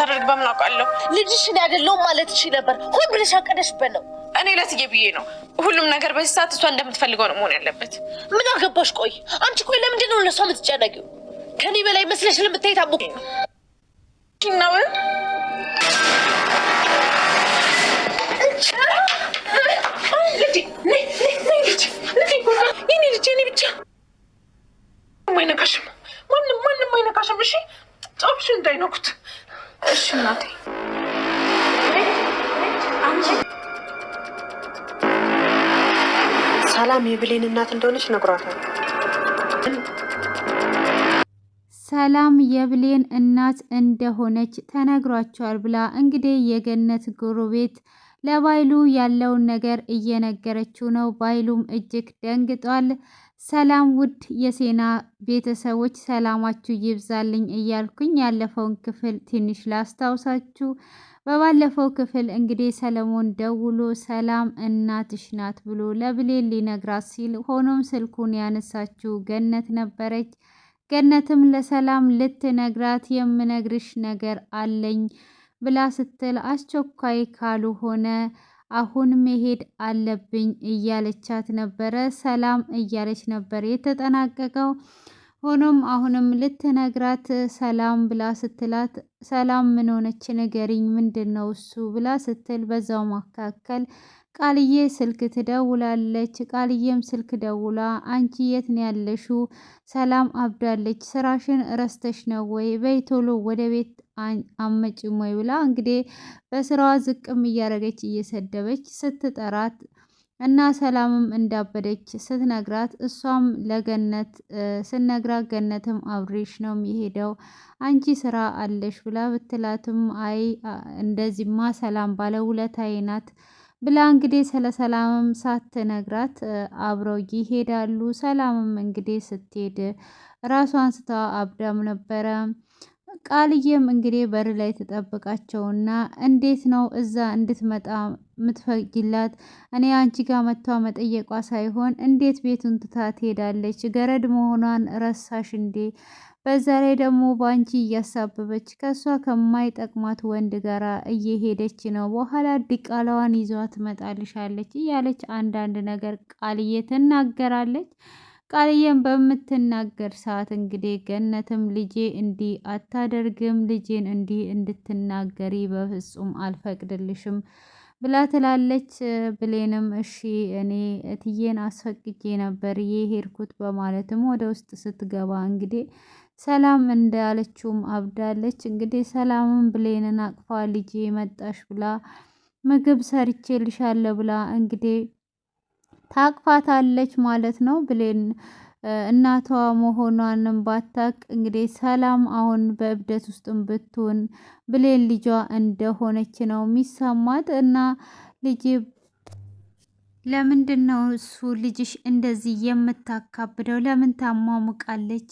እንደምታደርግ በምን አውቃለሁ? ልጅሽን አይደለሁም ማለት እሺ ነበር። ሆን ብለሽ አቀደሽበት ነው። እኔ ለትዬ ብዬ ነው። ሁሉም ነገር በዚህ ሰዓት እሷ እንደምትፈልገው ነው መሆን ያለበት። ምን አገባሽ? ቆይ አንቺ ቆይ ለምንድን ነው ለእሷ የምትጨነቂው? ከኔ በላይ መስለሽ ለምታይ ታቦ ነው አይነካሽም። ማንም አይነካሽም። እሺ ጫፍሽ እንዳይነኩት። እሺ እናቴ። ሰላም የብሌን እናት እንደሆነች ነግሯታል። ሰላም የብሌን እናት እንደሆነች ተነግሯቸዋል ብላ እንግዲህ የገነት ጎረቤት ለባይሉ ያለውን ነገር እየነገረችው ነው። ባይሉም እጅግ ደንግጧል። ሰላም ውድ የሴና ቤተሰቦች ሰላማችሁ ይብዛልኝ እያልኩኝ ያለፈውን ክፍል ትንሽ ላስታውሳችሁ። በባለፈው ክፍል እንግዲህ ሰለሞን ደውሎ ሰላም እናትሽ ናት ብሎ ለብሌን ሊነግራት ሲል ሆኖም ስልኩን ያነሳችው ገነት ነበረች። ገነትም ለሰላም ልትነግራት የምነግርሽ ነገር አለኝ ብላ ስትል አስቸኳይ ካልሆነ አሁን መሄድ አለብኝ እያለቻት ነበረ። ሰላም እያለች ነበር የተጠናቀቀው። ሆኖም አሁንም ልትነግራት ሰላም ብላ ስትላት ሰላም ምን ሆነች ንገሪኝ፣ ምንድን ነው እሱ ብላ ስትል በዛው መካከል ቃልዬ ስልክ ትደውላለች። ቃልዬም ስልክ ደውላ አንቺ የት ነው ያለሽው? ሰላም አብዳለች፣ ስራሽን ረስተሽ ነው ወይ? በይ ቶሎ ወደ ቤት አመጭም ወይ ብላ እንግዲህ በስራዋ ዝቅም እያደረገች እየሰደበች ስትጠራት እና ሰላምም እንዳበደች ስትነግራት እሷም ለገነት ስትነግራት ገነትም አብሬሽ ነው የሚሄደው አንቺ ስራ አለሽ ብላ ብትላትም አይ እንደዚህማ ሰላም ባለውለታዬ ናት ብላ እንግዲህ ስለ ሰላምም ሳትነግራት አብረው ይሄዳሉ። ሰላምም እንግዲህ ስትሄድ ራሷን ስታ አብዳም ነበረ። ቃልዬም እንግዲህ በር ላይ ተጠብቃቸውና እንዴት ነው እዛ እንድትመጣ ምትፈቅጂላት? እኔ አንቺ ጋር መጥቷ መጠየቋ ሳይሆን እንዴት ቤቱን ትታ ትሄዳለች? ገረድ መሆኗን ረሳሽ እንዴ? በዛ ላይ ደግሞ በአንቺ እያሳበበች ከእሷ ከማይጠቅማት ወንድ ጋር እየሄደች ነው። በኋላ ዲቃላዋን ይዟ ትመጣልሻለች እያለች አንዳንድ ነገር ቃልዬ ትናገራለች። ቃልዬም በምትናገር ሰዓት እንግዲህ ገነትም ልጄ እንዲህ አታደርግም፣ ልጄን እንዲህ እንድትናገሪ በፍጹም አልፈቅድልሽም ብላ ትላለች። ብሌንም እሺ እኔ እትዬን አስፈቅጄ ነበር የሄድኩት በማለትም ወደ ውስጥ ስትገባ እንግዲህ ሰላም እንዳለችውም አብዳለች። እንግዲህ ሰላምም ብሌንን አቅፋ ልጄ መጣሽ ብላ ምግብ ሰርቼልሻለሁ ብላ እንግዲህ ታቅፋታለች ማለት ነው። ብሌን እናቷ መሆኗንም ባታቅ እንግዲህ ሰላም አሁን በእብደት ውስጥም ብትሆን ብሌን ልጇ እንደሆነች ነው የሚሰማት። እና ልጅ ለምንድን ነው እሱ ልጅሽ እንደዚህ የምታካብደው? ለምን ታሟሙቃለች?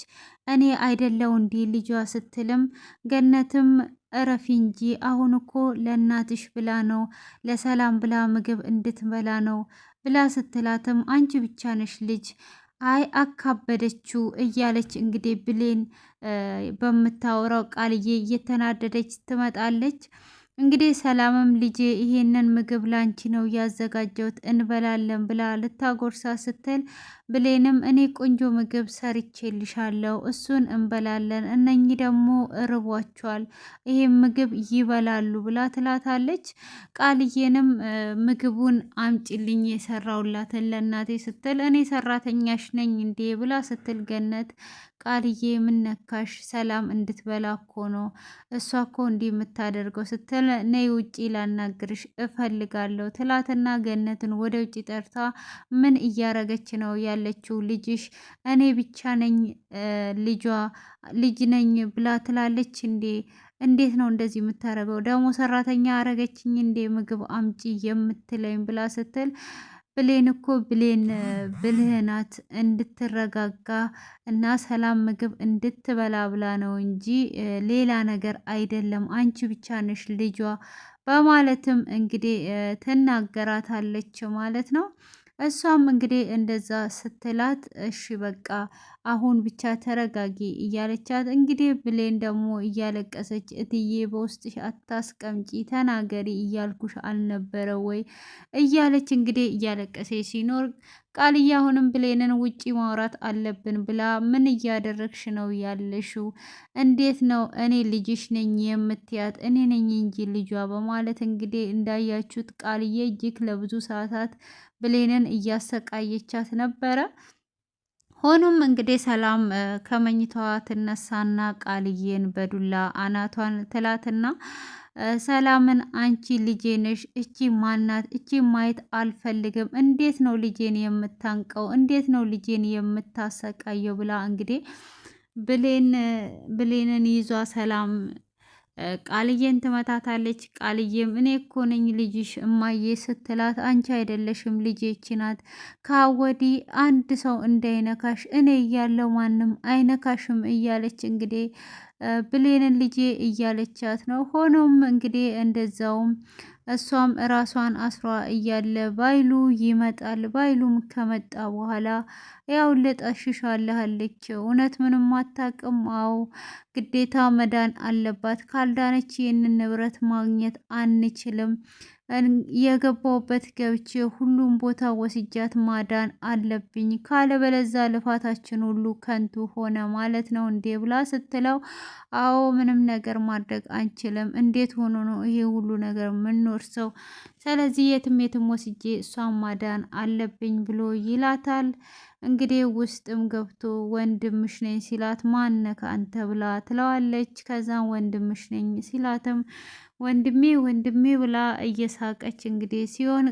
እኔ አይደለው እንዲህ ልጇ ስትልም ገነትም እረፊ እንጂ አሁን እኮ ለእናትሽ ብላ ነው ለሰላም ብላ ምግብ እንድትበላ ነው ብላ ስትላትም አንቺ ብቻ ነሽ ልጅ፣ አይ አካበደችው እያለች እንግዲህ ብሌን በምታወራው ቃልዬ እየተናደደች ትመጣለች። እንግዲህ ሰላምም ልጄ ይሄንን ምግብ ላንቺ ነው ያዘጋጀሁት እንበላለን ብላ ልታጎርሳ ስትል ብሌንም እኔ ቆንጆ ምግብ ሰርቼልሻለሁ እሱን እንበላለን፣ እነኚህ ደግሞ እርቧቸዋል ይሄን ምግብ ይበላሉ ብላ ትላታለች። ቃልዬንም ምግቡን አምጪልኝ የሰራውላትን ለእናቴ ስትል እኔ ሰራተኛሽ ነኝ እንዴ ብላ ስትል ገነት ቃልዬ ምነካሽ? ሰላም እንድትበላ እኮ ነው እሷ እኮ እንዲህ የምታደርገው ስትል ነይ ውጪ ላናግርሽ እፈልጋለሁ ትላትና ገነትን ወደ ውጪ ጠርታ ምን እያረገች ነው ያለችው ልጅሽ? እኔ ብቻ ነኝ ልጅ ነኝ ብላ ትላለች እንዴ? እንዴት ነው እንደዚህ የምታረገው? ደግሞ ሰራተኛ አረገችኝ እንዴ ምግብ አምጪ የምትለኝ ብላ ስትል ብሌን እኮ ብሌን ብልህ ናት እንድትረጋጋ እና ሰላም ምግብ እንድትበላ ብላ ነው እንጂ ሌላ ነገር አይደለም፣ አንቺ ብቻ ነሽ ልጇ በማለትም እንግዲህ ትናገራታለች ማለት ነው። እሷም እንግዲህ እንደዛ ስትላት እሺ በቃ አሁን ብቻ ተረጋጊ እያለቻት እንግዲህ ብሌን ደግሞ እያለቀሰች እትዬ በውስጥሽ አታስቀምጪ ተናገሪ እያልኩሽ አልነበረ ወይ እያለች እንግዲህ እያለቀሰች ሲኖር ቃልዬ አሁንም ብሌንን ውጪ ማውራት አለብን ብላ ምን እያደረግሽ ነው ያለሽው? እንዴት ነው እኔ ልጅሽ ነኝ የምትያት? እኔ ነኝ እንጂ ልጇ በማለት እንግዲህ እንዳያችሁት ቃልዬ እጅግ ለብዙ ሰዓታት ብሌንን እያሰቃየቻት ነበረ። ሆኖም እንግዲህ ሰላም ከመኝታዋ ትነሳና ቃልዬን በዱላ አናቷን ትላትና ሰላምን አንቺ ልጄ ነሽ፣ እቺ ማናት? እቺ ማየት አልፈልግም። እንዴት ነው ልጄን የምታንቀው? እንዴት ነው ልጄን የምታሰቃየው? ብላ እንግዲህ ብሌንን ይዟ ሰላም ቃልዬን ትመታታለች። ቃልዬም እኔ እኮ ነኝ ልጅሽ እማዬ ስትላት አንቺ አይደለሽም ልጄች ናት፣ ከወዲህ አንድ ሰው እንዳይነካሽ እኔ እያለው ማንም አይነካሽም እያለች እንግዲህ ብሌንን ልጄ እያለቻት ነው። ሆኖም እንግዲህ እንደዛውም እሷም ራሷን አስሯ እያለ ባይሉ ይመጣል። ባይሉም ከመጣ በኋላ ያው ልጠሽሻለች፣ እውነት ምንም አታውቅም። አዎ ግዴታ መዳን አለባት፣ ካልዳነች ይህንን ንብረት ማግኘት አንችልም። የገባውበት ገብቼ ሁሉም ቦታ ወስጃት ማዳን አለብኝ፣ ካለበለዛ ልፋታችን ሁሉ ከንቱ ሆነ ማለት ነው እንዴ ብላ ስትለው አዎ ምንም ነገር ማድረግ አንችልም፣ እንዴት ሆኖ ነው ይሄ ሁሉ ነገር የምንወርሰው? ስለዚህ የትም ወስጄ እሷን ማዳን አለብኝ ብሎ ይላታል። እንግዲህ ውስጥም ገብቶ ወንድምሽ ነኝ ሲላት ማነከ አንተ ብላ ትለዋለች። ከዛም ወንድምሽ ነኝ ሲላትም ወንድሜ ብላ እየሳቀች እንግዲህ ሲሆን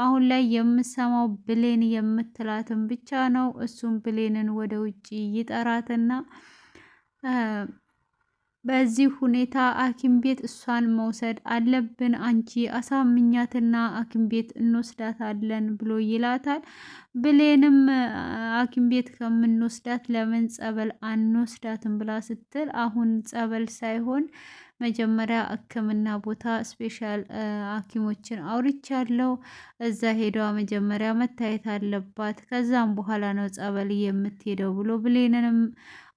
አሁን ላይ የምሰማው ብሌን የምትላትን ብቻ ነው። እሱም ብሌንን ወደ ውጭ ይጠራትና በዚህ ሁኔታ ሐኪም ቤት እሷን መውሰድ አለብን፣ አንቺ አሳምኛትና ሐኪም ቤት እንወስዳታለን ብሎ ይላታል። ብሌንም ሐኪም ቤት ከምንወስዳት ለምን ጸበል አንወስዳትም ብላ ስትል አሁን ጸበል ሳይሆን መጀመሪያ ሕክምና ቦታ ስፔሻል ሐኪሞችን አውርቻለሁ፣ እዛ ሄዷ መጀመሪያ መታየት አለባት፣ ከዛም በኋላ ነው ጸበል የምትሄደው ብሎ ብሌንንም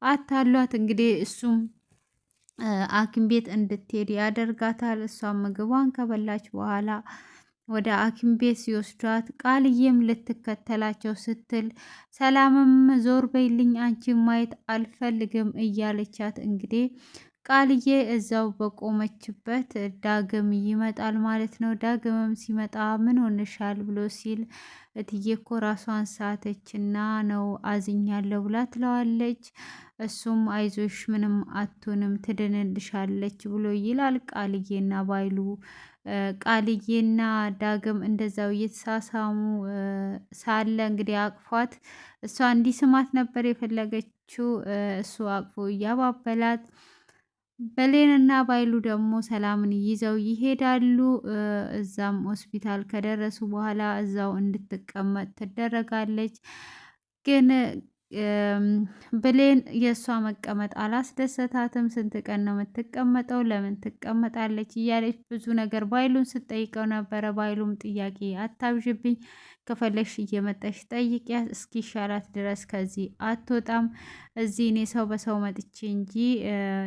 አታሏት። እንግዲህ እሱም ሐኪም ቤት እንድትሄድ ያደርጋታል። እሷም ምግቧን ከበላች በኋላ ወደ ሐኪም ቤት ሲወስዷት ቃልዬም ልትከተላቸው ስትል ሰላምም ዞር በይልኝ አንቺ ማየት አልፈልግም እያለቻት እንግዲህ ቃልዬ እዛው በቆመችበት ዳግም ይመጣል ማለት ነው። ዳግምም ሲመጣ ምን ሆነሻል ብሎ ሲል እትዬ እኮ ራሷን ሳተችና ነው አዝኛለሁ ብላ ትለዋለች። እሱም አይዞሽ ምንም አትሆንም ትድንልሻለች ብሎ ይላል። ቃልዬና ባይሉ ቃልዬና ዳግም እንደዛው እየተሳሳሙ ሳለ እንግዲህ አቅፏት እሷ እንዲስማት ነበር የፈለገችው። እሱ አቅፎ እያባበላት ብሌንና ባይሉ ደግሞ ሰላምን ይዘው ይሄዳሉ። እዛም ሆስፒታል ከደረሱ በኋላ እዛው እንድትቀመጥ ትደረጋለች። ግን ብሌን የእሷ መቀመጥ አላስደሰታትም። ስንት ቀን ነው የምትቀመጠው? ለምን ትቀመጣለች? እያለች ብዙ ነገር ባይሉን ስትጠይቀው ነበረ። ባይሉም ጥያቄ አታብዥብኝ፣ ከፈለግሽ እየመጣሽ ጠይቂያት፣ እስኪሻላት ድረስ ከዚህ አትወጣም። እዚህ እኔ ሰው በሰው መጥቼ እንጂ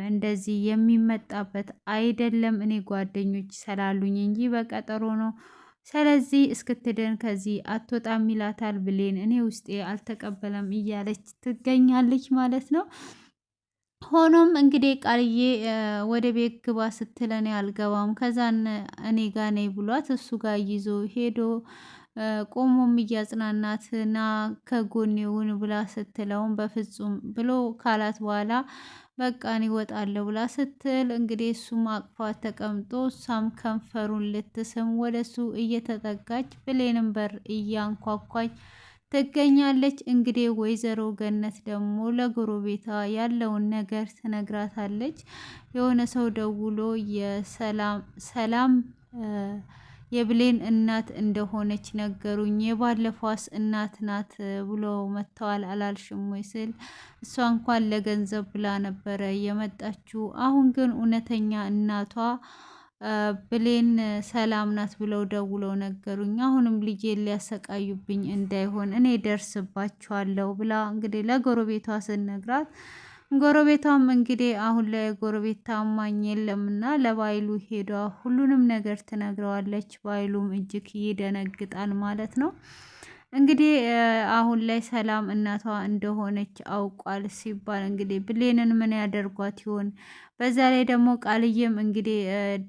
እንደዚህ የሚመጣበት አይደለም። እኔ ጓደኞች ስላሉኝ እንጂ በቀጠሮ ነው። ስለዚህ እስክትድን ከዚህ አትወጣም ይላታል። ብሌን እኔ ውስጤ አልተቀበለም እያለች ትገኛለች ማለት ነው። ሆኖም እንግዲህ ቃልዬ ወደ ቤት ግባ ስትል እኔ አልገባም፣ ከዛን እኔ ጋ ነይ ብሏት እሱ ጋር ይዞ ሄዶ ቆሞም እያጽናናት ና ከጎኔውን ብላ ስትለውን በፍጹም ብሎ ካላት በኋላ በቃ እኔ እወጣለሁ ብላ ስትል እንግዲህ እሱም አቅፏት ተቀምጦ እሷም ከንፈሩን ልትስም ወደሱ እየተጠጋች ብሌንም በር እያንኳኳች ትገኛለች። እንግዲህ ወይዘሮ ገነት ደግሞ ለጎረቤቷ ያለውን ነገር ትነግራታለች። የሆነ ሰው ደውሎ ሰላም የብሌን እናት እንደሆነች ነገሩኝ፣ የባለፈዋስ እናት ናት ብሎ መጥተዋል አላልሽም ወይ ስል እሷ እንኳን ለገንዘብ ብላ ነበረ የመጣችው፣ አሁን ግን እውነተኛ እናቷ ብሌን ሰላም ናት ብለው ደውለው ነገሩኝ። አሁንም ልጄን ሊያሰቃዩብኝ እንዳይሆን እኔ ደርስባቸዋለሁ ብላ እንግዲህ ለጎረቤቷ ስነግራት ጎረቤቷም እንግዲህ አሁን ላይ ጎረቤት ታማኝ የለምና ለባይሉ ሄዷ ሁሉንም ነገር ትነግረዋለች። ባይሉም እጅግ ይደነግጣል ማለት ነው። እንግዲህ አሁን ላይ ሰላም እናቷ እንደሆነች አውቋል ሲባል እንግዲህ ብሌንን ምን ያደርጓት ይሆን? በዛ ላይ ደግሞ ቃልዬም እንግዲህ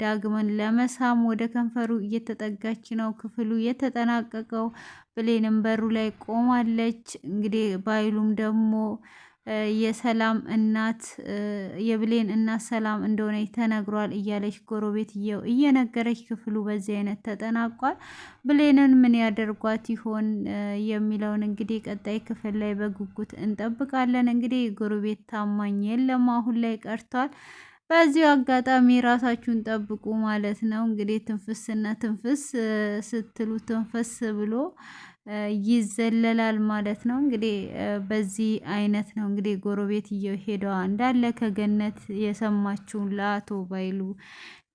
ዳግመን ለመሳም ወደ ከንፈሩ እየተጠጋች ነው። ክፍሉ የተጠናቀቀው ብሌንም በሩ ላይ ቆማለች። እንግዲህ ባይሉም ደግሞ የሰላም እናት የብሌን እናት ሰላም እንደሆነ ተነግሯል እያለች ጎረቤት እየነገረች ክፍሉ በዚህ አይነት ተጠናቋል። ብሌንን ምን ያደርጓት ይሆን የሚለውን እንግዲህ ቀጣይ ክፍል ላይ በጉጉት እንጠብቃለን። እንግዲህ ጎረቤት ታማኝ የለም አሁን ላይ ቀርቷል። በዚሁ አጋጣሚ ራሳችሁን ጠብቁ ማለት ነው። እንግዲህ ትንፍስና ትንፍስ ስትሉ ትንፈስ ብሎ ይዘለላል ማለት ነው። እንግዲህ በዚህ አይነት ነው እንግዲህ ጎረቤት እየሄደዋ እንዳለ ከገነት የሰማችውን ለአቶ ባይሉ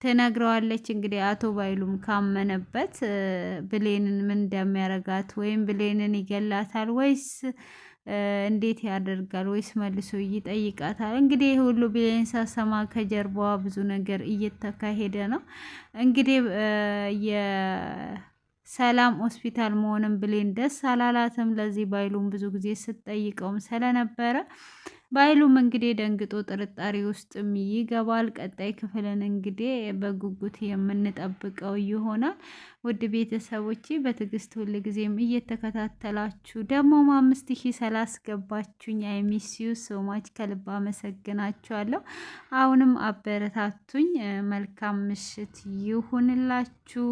ትነግረዋለች። እንግዲህ አቶ ባይሉም ካመነበት ብሌንን ምን እንደሚያረጋት ወይም ብሌንን ይገላታል ወይስ እንዴት ያደርጋል ወይስ መልሶ ይጠይቃታል? እንግዲህ ሁሉ ብሌን ሳሰማ ከጀርባዋ ብዙ ነገር እየተካሄደ ነው። እንግዲህ የሰላም ሆስፒታል መሆንም ብሌን ደስ አላላትም። ለዚህ ባይሉም ብዙ ጊዜ ስትጠይቀውም ስለነበረ ባይሉም እንግዲህ ደንግጦ ጥርጣሬ ውስጥም ይገባል። ቀጣይ ክፍልን እንግዲህ በጉጉት የምንጠብቀው ይሆናል። ውድ ቤተሰቦቼ በትዕግስት ሁል ጊዜም እየተከታተላችሁ ደግሞ 5000 ስላስገባችሁኝ አይሚስዩ ሶማች ከልብ አመሰግናችኋለሁ። አሁንም አበረታቱኝ። መልካም ምሽት ይሁንላችሁ።